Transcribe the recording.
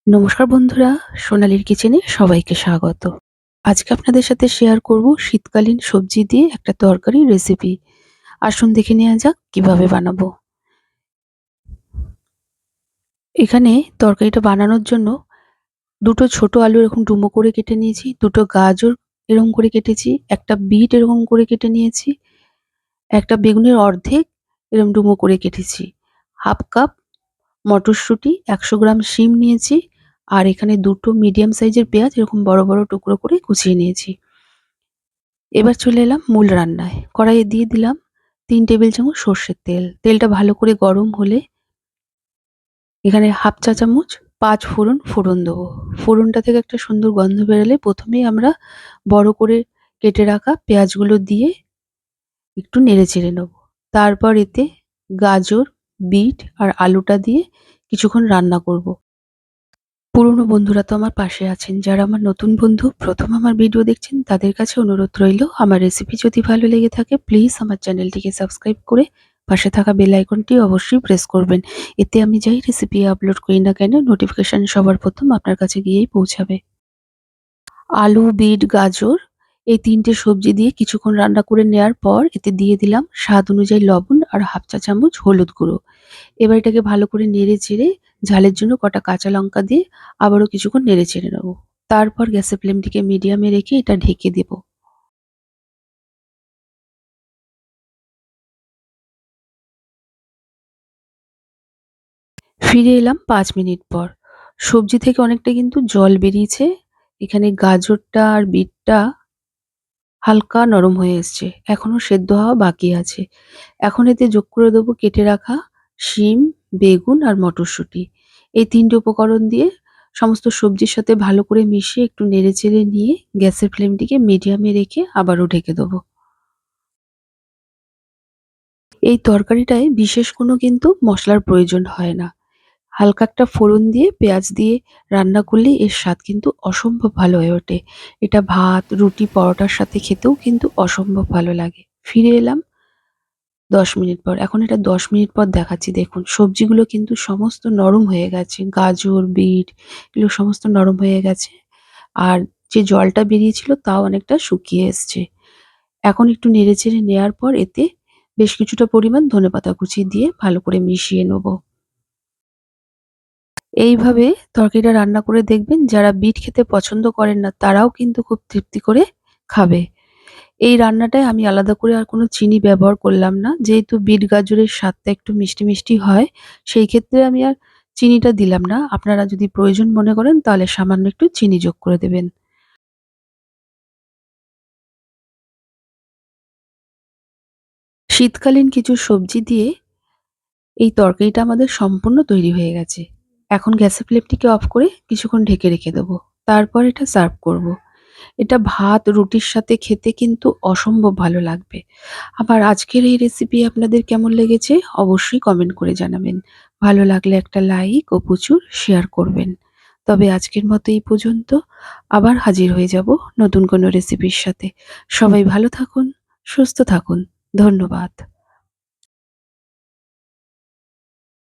নমস্কার বন্ধুরা, সোনালীর কিচেনে সবাইকে স্বাগত। আজকে আপনাদের সাথে শেয়ার করব শীতকালীন সবজি দিয়ে একটা তরকারির রেসিপি। আসুন দেখে নেওয়া যাক কিভাবে বানাবো। এখানে তরকারিটা বানানোর জন্য দুটো ছোট আলু এরকম ডুমো করে কেটে নিয়েছি, দুটো গাজর এরকম করে কেটেছি, একটা বিট এরকম করে কেটে নিয়েছি, একটা বেগুনের অর্ধেক এরকম ডুমো করে কেটেছি, হাফ কাপ মটরশুঁটি, ১০০ গ্রাম শিম নিয়েছি, আর এখানে দুটো মিডিয়াম সাইজের পেঁয়াজ এরকম বড় বড় টুকরো করে কুচিয়ে নিয়েছি। এবার চলে এলাম মূল রান্নায়। কড়াইয়ে দিয়ে দিলাম ৩ টেবিল চামচ সর্ষের তেল। তেলটা ভালো করে গরম হলে এখানে হাফ চা চামচ ৫ ফোড়ন ফোড়ন দেবো। ফোড়নটা থেকে একটা সুন্দর গন্ধ বেরোলে প্রথমেই আমরা বড় করে কেটে রাখা পেঁয়াজগুলো দিয়ে একটু নেড়েচেড়ে নেব। তারপর এতে গাজর, বিট আর আলুটা দিয়ে কিছুক্ষণ রান্না করব। পুরনো বন্ধুরা তো আমার পাশে আছেন। যারা আমার নতুন বন্ধু, প্রথম আমার ভিডিও দেখছেন, তাদের কাছে অনুরোধ রইল, আমার রেসিপি যদি ভালো লেগে থাকে প্লিজ আমার চ্যানেলটিকে সাবস্ক্রাইব করে পাশে থাকা বেল আইকনটি অবশ্যই প্রেস করবেন। এতে আমি যাই রেসিপি আপলোড করি না কেন নোটিফিকেশন সবার প্রথম আপনার কাছে গিয়েই পৌঁছাবে। আলু, বিট, গাজর এই ৩ টে সবজি দিয়ে কিছুক্ষণ রান্না করে নেয়ার পর এতে দিয়ে দিলাম স্বাদ অনুযায়ী লবণ আর হাফ চা চামচ হলুদ গুঁড়ো। এবার এটাকে ভালো করে নেড়ে-চেড়ে ঝালের জন্য কটা কাঁচা লঙ্কা দিয়ে আবারও কিছুক্ষণ নেড়ে-চেড়ে নেব। তারপর গ্যাসের ফ্লেমটিকে মিডিয়ামে রেখে এটা ঢেকে দেব। ফিরে এলাম ৫ মিনিট পর। সবজি থেকে অনেকটা কিন্তু জল বেরিয়েছে। এখানে গাজরটা আর বিটটা হালকা নরম হয়ে এসছে। এখনো সেদ্ধ হওয়া বাকি আছে। এখন এতে যোগ করে দেবো কেটে রাখা শিম, বেগুন আর মটরশুঁটি। এই ৩ টে উপকরণ দিয়ে সমস্ত সবজির সাথে ভালো করে মিশিয়ে একটু নেড়েচেড়ে নিয়ে গ্যাসের ফ্লেমটিকে মিডিয়ামে রেখে আবারও ঢেকে দেবো। এই তরকারিটায় বিশেষ কোনো কিন্তু মশলার প্রয়োজন হয় না। হালকা একটা ফোড়ন দিয়ে পেঁয়াজ দিয়ে রান্না করলেই এর স্বাদ কিন্তু অসম্ভব ভালো হয়ে ওঠে। এটা ভাত, রুটি, পরোটার সাথে খেতেও কিন্তু অসম্ভব ভালো লাগে। ফিরে এলাম ১০ মিনিট পর। এখন এটা ১০ মিনিট পর দেখাচ্ছি, দেখুন সবজিগুলো কিন্তু সমস্ত নরম হয়ে গেছে। গাজর, বিট এগুলো সমস্ত নরম হয়ে গেছে। আর যে জলটা বেরিয়েছিল তাও অনেকটা শুকিয়ে এসছে। এখন একটু নেড়েচেড়ে নেয়ার পর এতে বেশ কিছুটা পরিমাণ ধনেপাতা কুচি দিয়ে ভালো করে মিশিয়ে নেব। এইভাবে তরকারিটা রান্না করে দেখবেন, যারা বিট খেতে পছন্দ করেন না তারাও কিন্তু খুব তৃপ্তি করে খাবে। এই রান্নাটায় আমি আলাদা করে আর কোনো চিনি ব্যবহার করলাম না। যেহেতু বিট গাজরের স্বাদটা একটু মিষ্টি, মিষ্টি হয়, সেই ক্ষেত্রে আমি আর চিনিটা দিলাম না। আপনারা যদি প্রয়োজন মনে করেন তাহলে সামান্য একটু চিনি যোগ করে দেবেন। শীতকালীন কিছু সবজি দিয়ে এই তরকারিটা আমাদের সম্পূর্ণ তৈরি হয়ে গেছে। এখন গ্যাসের ফ্লেমটিকে অফ করে কিছুক্ষণ ঢেকে রেখে দেবো। তারপর এটা সার্ভ করব। এটা ভাত, রুটির সাথে খেতে কিন্তু অসম্ভব ভালো লাগবে। আবার আজকের এই রেসিপি আপনাদের কেমন লেগেছে অবশ্যই কমেন্ট করে জানাবেন। ভালো লাগলে একটা লাইক ও প্রচুর শেয়ার করবেন। তবে আজকের মতো এই পর্যন্ত। আবার হাজির হয়ে যাব নতুন কোনো রেসিপির সাথে। সবাই ভালো থাকুন, সুস্থ থাকুন। ধন্যবাদ।